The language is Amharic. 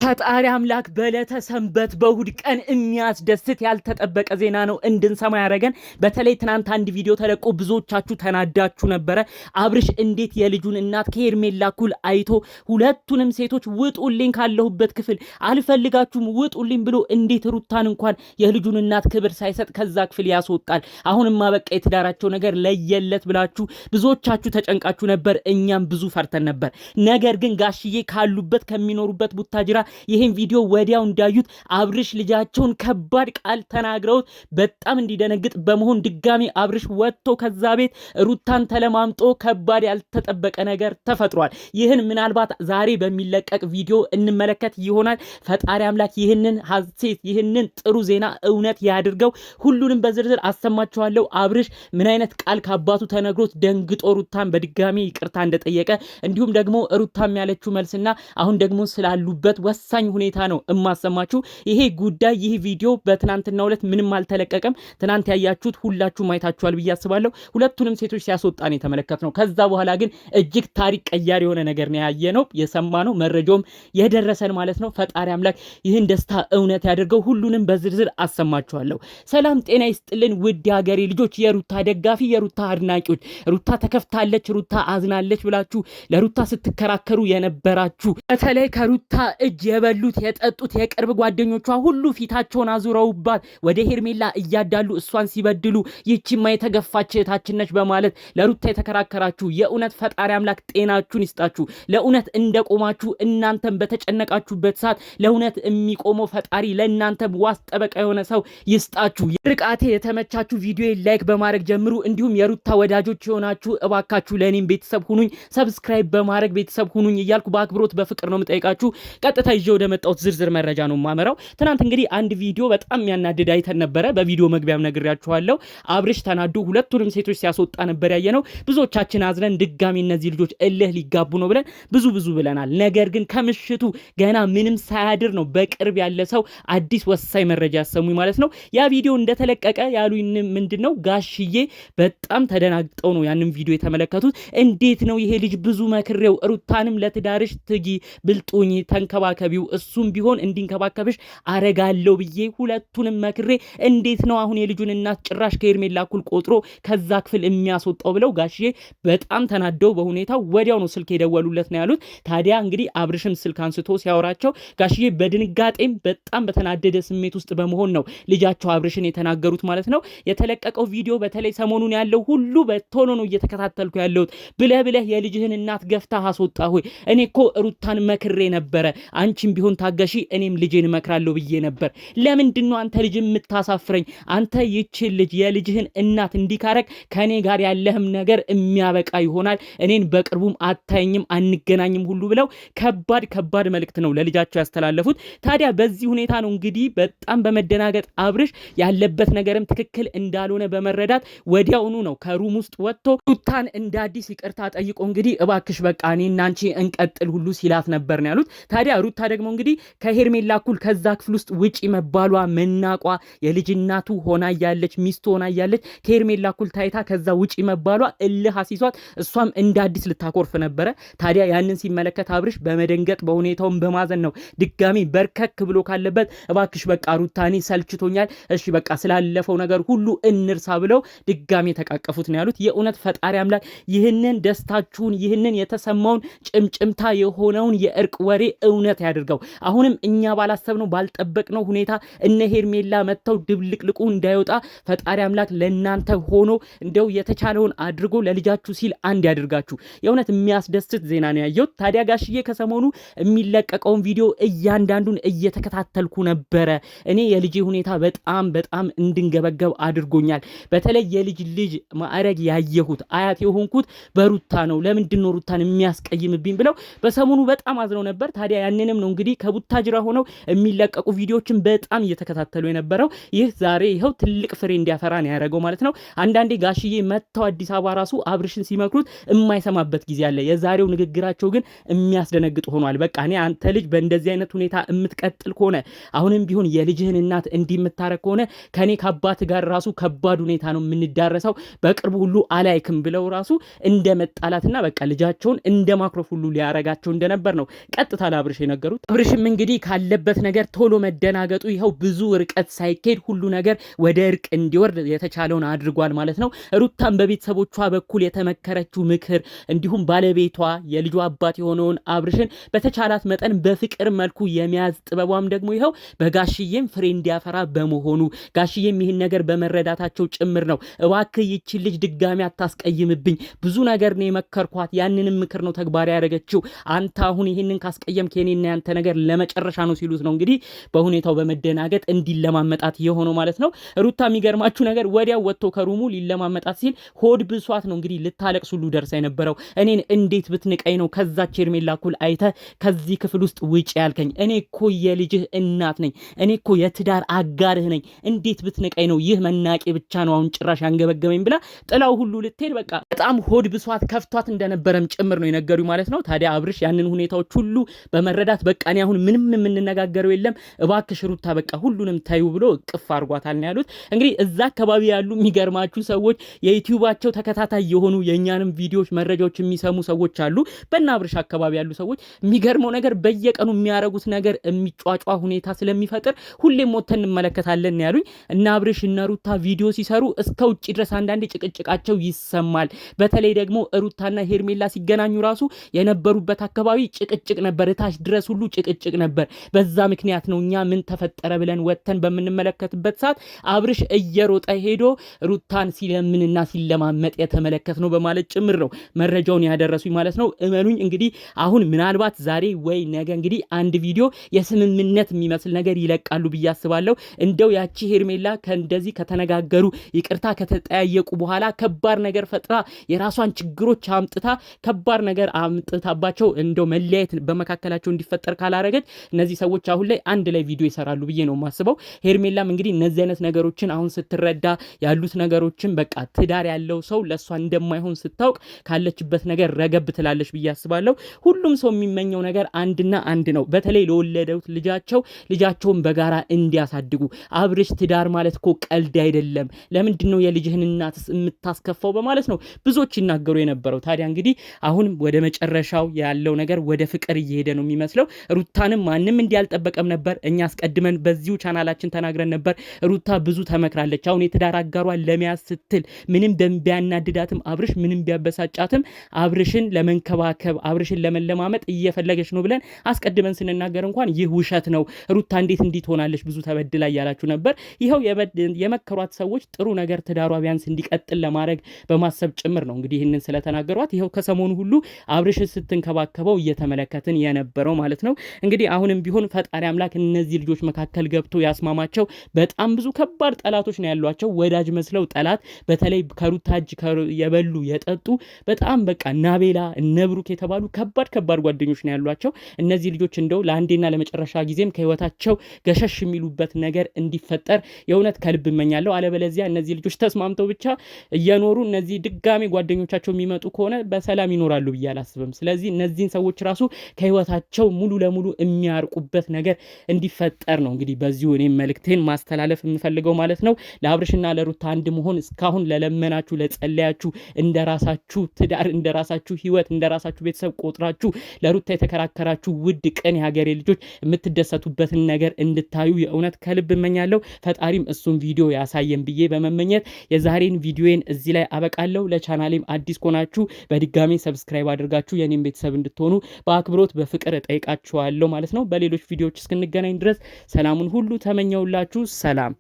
ፈጣሪ አምላክ በዕለተ ሰንበት በእሁድ ቀን የሚያስደስት ያልተጠበቀ ዜና ነው እንድንሰማ ያደረገን። በተለይ ትናንት አንድ ቪዲዮ ተለቆ ብዙዎቻችሁ ተናዳችሁ ነበረ። አብርሽ እንዴት የልጁን እናት ከሄርሜላ እኩል አይቶ ሁለቱንም ሴቶች ውጡልኝ ካለሁበት ክፍል አልፈልጋችሁም ውጡልኝ ብሎ እንዴት ሩታን እንኳን የልጁን እናት ክብር ሳይሰጥ ከዛ ክፍል ያስወጣል? አሁንማ በቃ የትዳራቸው ነገር ለየለት ብላችሁ ብዙዎቻችሁ ተጨንቃችሁ ነበር። እኛም ብዙ ፈርተን ነበር። ነገር ግን ጋሽዬ ካሉበት ከሚኖሩበት ቡታጅራ ይሄን ቪዲዮ ወዲያው እንዳዩት አብርሽ ልጃቸውን ከባድ ቃል ተናግረውት በጣም እንዲደነግጥ በመሆን ድጋሚ አብርሽ ወጥቶ ከዛ ቤት ሩታን ተለማምጦ ከባድ ያልተጠበቀ ነገር ተፈጥሯል። ይህን ምናልባት ዛሬ በሚለቀቅ ቪዲዮ እንመለከት ይሆናል። ፈጣሪ አምላክ ይህንን ሐሴት ይህንን ጥሩ ዜና እውነት ያድርገው። ሁሉንም በዝርዝር አሰማችኋለሁ። አብርሽ ምን አይነት ቃል ከአባቱ ተነግሮት ደንግጦ ሩታን በድጋሚ ይቅርታ እንደጠየቀ እንዲሁም ደግሞ ሩታም ያለችው መልስና አሁን ደግሞ ስላሉበት ወሳኝ ሁኔታ ነው እማሰማችሁ። ይሄ ጉዳይ ይህ ቪዲዮ በትናንትናው ዕለት ምንም አልተለቀቀም። ትናንት ያያችሁት ሁላችሁም አይታችኋል ብዬ አስባለሁ። ሁለቱንም ሴቶች ሲያስወጣን የተመለከትነው። ከዛ በኋላ ግን እጅግ ታሪክ ቀያሪ የሆነ ነገር ነው ያየነው የሰማነው፣ መረጃውም የደረሰን ማለት ነው። ፈጣሪ አምላክ ይህን ደስታ እውነት ያደርገው። ሁሉንም በዝርዝር አሰማችኋለሁ። ሰላም ጤና ይስጥልን ውድ ሀገሬ ልጆች፣ የሩታ ደጋፊ የሩታ አድናቂዎች፣ ሩታ ተከፍታለች፣ ሩታ አዝናለች ብላችሁ ለሩታ ስትከራከሩ የነበራችሁ በተለይ ከሩታ እጅ የበሉት የጠጡት የቅርብ ጓደኞቿ ሁሉ ፊታቸውን አዙረውባት ወደ ሄርሜላ እያዳሉ እሷን ሲበድሉ ይቺማ የተገፋች እህታችን ነች በማለት ለሩታ የተከራከራችሁ የእውነት ፈጣሪ አምላክ ጤናችሁን ይስጣችሁ። ለእውነት እንደቆማችሁ እናንተም በተጨነቃችሁበት ሰዓት ለእውነት የሚቆመው ፈጣሪ ለእናንተም ዋስ ጠበቃ የሆነ ሰው ይስጣችሁ። ርቃቴ የተመቻችሁ ቪዲዮ ላይክ በማድረግ ጀምሩ። እንዲሁም የሩታ ወዳጆች የሆናችሁ እባካችሁ ለእኔም ቤተሰብ ሁኑኝ፣ ሰብስክራይብ በማድረግ ቤተሰብ ሁኑኝ እያልኩ በአክብሮት በፍቅር ነው የምጠይቃችሁ። ቀጥታ ይዤ ወደ መጣሁት ዝርዝር መረጃ ነው ማመራው። ትናንት እንግዲህ አንድ ቪዲዮ በጣም የሚያናድድ አይተን ነበረ። በቪዲዮ መግቢያም ነግሬያችኋለሁ። አብርሽ ተናዶ ሁለቱንም ሴቶች ሲያስወጣ ነበር ያየነው። ብዙዎቻችን አዝነን ድጋሚ እነዚህ ልጆች እልህ ሊጋቡ ነው ብለን ብዙ ብለናል። ነገር ግን ከምሽቱ ገና ምንም ሳያድር ነው በቅርብ ያለ ሰው አዲስ ወሳኝ መረጃ ያሰሙኝ ማለት ነው። ያ ቪዲዮ እንደተለቀቀ ያሉኝ ምንድነው ጋሽዬ በጣም ተደናግጠው ነው ያንን ቪዲዮ የተመለከቱት። እንዴት ነው ይሄ ልጅ ብዙ መክሬው ሩታንም ለትዳርሽ ትጊ ብልጡኝ ተንከባከቢው እሱም ቢሆን እንዲንከባከብሽ አረጋለሁ ብዬ ሁለቱንም መክሬ እንዴት ነው አሁን የልጁን እናት ጭራሽ ከሄርሜላ እኩል ቆጥሮ ከዛ ክፍል የሚያስወጣው ብለው ጋሽዬ በጣም ተናደው በሁኔታው ወዲያው ነው ስልክ የደወሉለት ነው ያሉት። ታዲያ እንግዲህ አብርሽም ስልክ አንስቶ ሲያወራቸው ጋሽዬ በድንጋጤም በጣም በተናደደ ስሜት ውስጥ በመሆን ነው ልጃቸው አብርሽን የተናገሩት ማለት ነው። የተለቀቀው ቪዲዮ በተለይ ሰሞኑን ያለው ሁሉ በቶሎ ነው እየተከታተልኩ ያለሁት። ብለህ የልጅህን እናት ገፍታ አስወጣ ሆይ እኔ እኮ ሩታን መክሬ ነበረ፣ አንቺም ቢሆን ታገሺ፣ እኔም ልጄን መክራለሁ ብዬ ነበር። ለምንድነው አንተ ልጅ የምታሳፍረኝ? አንተ ይችን ልጅ የልጅህን እናት እንዲካረክ ከኔ ጋር ያለህም ነገር የሚያበቃ ይሆናል፣ እኔን በቅርቡም አታየኝም፣ አንገናኝም ሁሉ ብለው ከባድ መልእክት ነው ለልጃቸው ያስተላለፉት። ታዲያ በዚህ ሁኔታ ነው እንግዲህ በጣም በመደናገጥ አብርሽ ያለበት ነገርም ትክክል እንዳልሆነ በመረዳት ወዲያውኑ ነው ከሩም ውስጥ ወጥቶ ሩታን እንደ አዲስ ይቅርታ ጠይቆ እንግዲህ እባክሽ በቃ እኔና አንቺ እንቀጥል ሁሉ ሲላት ነበር ነው ያሉት። ታዲያ ሩታ ደግሞ እንግዲህ ከሄርሜላ እኩል ከዛ ክፍል ውስጥ ውጪ መባሏ መናቋ የልጅ እናቱ ሆና ያለች ሚስቱ ሆና ያለች ከሄርሜላ እኩል ታይታ ከዛ ውጪ መባሏ እልህ አሲሷት እሷም እንደ አዲስ ልታኮርፍ ነበረ። ታዲያ ያንን ሲመለከት አብርሽ በመደንገጥ በሁኔታውን በማዘን ነው ድጋሚ በርከክ ብሎ ካለበት እባክሽ በቃ ሩታኔ ሰልችቶኛል፣ እሺ በቃ ስላለፈው ነገር ሁሉ እንርሳ ብለው ድጋሚ ተቃቀፉት ነው ያሉት። የእውነት ፈጣሪ አምላክ ይህንን ደስታችሁን ይህንን የተሰማውን ጭምጭምታ የሆነውን የእርቅ ወሬ እውነት ያድርገው። አሁንም እኛ ባላሰብነው ባልጠበቅነው ሁኔታ እነ ሄርሜላ መጥተው ድብልቅልቁ እንዳይወጣ ፈጣሪ አምላክ ለእናንተ ሆኖ እንደው የተቻለውን አድርጎ ለልጃችሁ ሲል አንድ ያድርጋችሁ። የእውነት የሚያስደስት ዜና ነው ያየሁት። ታዲያ ጋሽዬ ከሰሞኑ የሚለቀቀውን ቪዲዮ እያንዳንዱን እየተከታተልኩ ነበረ። እኔ የልጄ ሁኔታ በጣም እንድንገበገብ አድርጎኛል። በተለይ የልጅ ማዕረግ ያየሁት አያት የሆንኩት በሩታ ነው። ለምንድን ነው ሩታን የሚያስቀይምብኝ ብለው በሰሞኑ በጣም አዝነው ነበር። ታዲያ ያንንም ነው እንግዲህ ከቡታጅራ ሆነው የሚለቀቁ ቪዲዮዎችን በጣም እየተከታተሉ የነበረው። ይህ ዛሬ ይኸው ትልቅ ፍሬ እንዲያፈራ ነው ያደረገው ማለት ነው። አንዳንዴ ጋሽዬ መጥተው አዲስ አበባ ራሱ አብርሽን ሲመክሩት የማይሰማበት ጊዜ አለ። የዛሬው ንግግራቸው ግን የሚያስደነግጥ ሆኗል። በቃ እኔ አንተ ልጅ በእንደዚህ አይነት ሁኔታ የምትቀጥል ከሆነ አሁንም ቢሆን የልጅህን እናት እንዲምታረክ ከሆነ ከኔ ከአባት ጋር ራሱ ከባድ ሁኔታ ነው የምንዳረሰው፣ በቅርቡ ሁሉ አላይክም ብለው ራሱ እንደ መጣላትና በቃ ልጃቸውን እንደ ማክሮፍ ሁሉ ሊያረጋቸው እንደነበር ነው ቀጥታ ለአብርሽ የነገሩት። የነበሩት። አብርሽም እንግዲህ ካለበት ነገር ቶሎ መደናገጡ ይኸው ብዙ ርቀት ሳይኬድ ሁሉ ነገር ወደ እርቅ እንዲወርድ የተቻለውን አድርጓል ማለት ነው። ሩታም በቤተሰቦቿ በኩል የተመከረችው ምክር እንዲሁም ባለቤቷ የልጇ አባት የሆነውን አብርሽን በተቻላት መጠን በፍቅር መልኩ የመያዝ ጥበቧም ደግሞ ይኸው በጋሽዬም ፍሬ እንዲያፈራ በመሆኑ ጋሽዬም ይህን ነገር በመረዳታቸው ጭምር ነው። እባክህ ይቺን ልጅ ድጋሚ አታስቀይምብኝ፣ ብዙ ነገር ነው የመከርኳት፣ ያንንም ምክር ነው ተግባራዊ ያደረገችው። አንተ አሁን ይህንን ካስቀየምክ የኔና ያንተ ነገር ለመጨረሻ ነው ሲሉት ነው እንግዲህ በሁኔታው በመደናገጥ እንዲለማመጣት የሆነው ማለት ነው። ሩታ የሚገርማችሁ ነገር ወዲያው ወጥቶ ከሩሙ ሊለማመጣት ሲል ሆድ ብሷት ነው እንግዲህ ልታለቅስ ሁሉ ደርሳ የነበረው። እኔን እንዴት ብትንቀኝ ነው ከዛች ሄርሜላ እኩል አይተ ከዚህ ክፍል ውስጥ ውጭ ያልከኝ? እኔ እኮ የልጅህ እናት ነኝ፣ እኔ እኮ የትዳር አጋርህ ነኝ፣ እንዴት ብትንቀኝ ነው? ይህ መናቄ ብቻ ነው አሁን ጭራሽ አንገበገበኝ ብላ ጥላው ሁሉ ልትሄድ በቃ በጣም ሆድ ብሷት ከፍቷት እንደነበረም ጭምር ነው የነገሩ ማለት ነው። ታዲያ አብርሽ ያንን ሁኔታዎች ሁሉ በመረዳት በቃ እኔ አሁን ምንም የምንነጋገረው የለም እባክሽ ሩታ በቃ ሁሉንም ታዩ ብሎ እቅፍ አድርጓታል ነው ያሉት። እንግዲህ እዛ አካባቢ ያሉ የሚገርማችሁ ሰዎች የዩቲዩባቸው ተከታታይ የሆኑ የእኛንም ቪዲዮዎች መረጃዎች የሚሰሙ ሰዎች አሉ። በእነ አብርሽ አካባቢ ያሉ ሰዎች የሚገርመው ነገር በየቀኑ የሚያረጉት ነገር የሚጫጫ ሁኔታ ስለሚፈጥር ሁሌም ሞተን እንመለከታለን ያሉኝ። እነ አብርሽ እነ ሩታ ቪዲዮ ሲሰሩ እስከ ውጭ ድረስ አንዳንዴ ጭቅጭቃቸው ይሰማል። በተለይ ደግሞ ሩታና ሄርሜላ ሲገናኙ ራሱ የነበሩበት አካባቢ ጭቅጭቅ ነበር፣ እታች ድረስ ሁሉ ጭቅጭቅ ነበር። በዛ ምክንያት ነው እኛ ምን ተፈጠረ ብለን ወተን በምንመለከትበት ሰዓት አብርሽ እየሮጠ ሄዶ ሩታን ሲለምንና ሲለማመጥ የተመለከት ነው በማለት ጭምር ነው መረጃውን ያደረሱኝ ማለት ነው። እመኑኝ እንግዲህ አሁን ምናልባት ዛሬ ወይ ነገ እንግዲህ አንድ ቪዲዮ የስምምነት የሚመስል ነገር ይለቃሉ ብዬ አስባለሁ። እንደው ያቺ ሄርሜላ ከእንደዚህ ከተነጋገሩ ይቅርታ ከተጠያየቁ በኋላ ከባድ ነገር ፈጥራ የራሷን ችግሮች አምጥታ ከባድ ነገር አምጥታባቸው እንደው መለያየት በመካከላቸው እንዲፈጠር ካላረገች እነዚህ ሰዎች አሁን ላይ አንድ ላይ ቪዲዮ ይሰራሉ ብዬ ነው የማስበው። ሄርሜላም እንግዲህ እነዚህ አይነት ነገሮችን አሁን ስትረዳ ያሉት ነገሮችን በቃ ትዳር ያለው ሰው ለሷ እንደማይሆን ስታውቅ ካለችበት ነገር ረገብ ትላለች ብዬ አስባለሁ። ሁሉም ሰው የሚመኘው ነገር አንድና አንድ ነው። በተለይ ለወለደው ልጃቸውን በጋራ እንዲያሳድጉ። አብርሽ ትዳር ማለት እኮ ቀልድ አይደለም፣ ለምንድነው የልጅህን እናትስ የምታስከፋው በማለት ነው ብዙዎች ይናገሩ የነበረው። ታዲያ እንግዲህ አሁን ወደ መጨረሻው ያለው ነገር ወደ ፍቅር እየሄደ ነው የሚመስለው። ሩታንም ማንም እንዲያልጠበቀም ነበር። እኛ አስቀድመን በዚሁ ቻናላችን ተናግረን ነበር። ሩታ ብዙ ተመክራለች። አሁን የትዳር አጋሯን ለመያዝ ስትል ምንም ቢያናድዳትም አብርሽ ምንም ቢያበሳጫትም አብርሽን ለመንከባከብ አብርሽን ለመለማመጥ እየፈለገች ነው ብለን አስቀድመን ስንናገር እንኳን ይህ ውሸት ነው፣ ሩታ እንዴት እንዲህ ትሆናለች ብዙ ተበድላ እያላችሁ ነበር። ይኸው የመከሯት ሰዎች ጥሩ ነገር ትዳሯ ቢያንስ እንዲቀጥል ለማድረግ በማሰብ ጭምር ነው እንግዲህ ይህንን ስለተናገሯት ይኸው ከሰሞኑ ሁሉ አብርሽን ስትንከባከበው እየተመለከትን የነበረው ማለት ነው። እንግዲህ አሁንም ቢሆን ፈጣሪ አምላክ እነዚህ ልጆች መካከል ገብቶ ያስማማቸው። በጣም ብዙ ከባድ ጠላቶች ነው ያሏቸው፣ ወዳጅ መስለው ጠላት። በተለይ ከሩታ እጅ የበሉ የጠጡ በጣም በቃ ናቤላ እነብሩክ የተባሉ ከባድ ጓደኞች ነው ያሏቸው። እነዚህ ልጆች እንደው ለአንዴና ለመጨረሻ ጊዜም ከህይወታቸው ገሸሽ የሚሉበት ነገር እንዲፈጠር የእውነት ከልብ እመኛለሁ። አለበለዚያ እነዚህ ልጆች ተስማምተው ብቻ እየኖሩ እነዚህ ድጋሚ ጓደኞቻቸው የሚመጡ ከሆነ በሰላም ይኖራሉ ብዬ አላስብም። ስለዚህ እነዚህን ሰዎች ራሱ ከህይወታቸው ሙሉ ለሙሉ የሚያርቁበት ነገር እንዲፈጠር ነው እንግዲህ በዚሁ እኔም መልእክቴን ማስተላለፍ የምፈልገው ማለት ነው። ለአብርሽና ለሩታ አንድ መሆን እስካሁን ለለመናችሁ ለጸለያችሁ፣ እንደራሳችሁ ትዳር እንደራሳችሁ ህይወት እንደራሳችሁ ቤተሰብ ቆጥራችሁ ለሩታ የተከራከራችሁ ውድ ቅን የሀገሬ ልጆች የምትደሰቱበትን ነገር እንድታዩ የእውነት ከልብ እመኛለሁ። ፈጣሪም እሱን ቪዲዮ ያሳየን ብዬ በመመኘት የዛሬን ቪዲዮን እዚህ ላይ አበቃለሁ። ለቻናሌም አዲስ ከሆናችሁ በድጋሚ ሰብስክራይብ አድርጋችሁ የኔም ቤተሰብ እንድትሆኑ በአክብሮት በፍቅር እጠይቃችኋለሁ ማለት ነው። በሌሎች ቪዲዮዎች እስክንገናኝ ድረስ ሰላሙን ሁሉ ተመኘውላችሁ። ሰላም።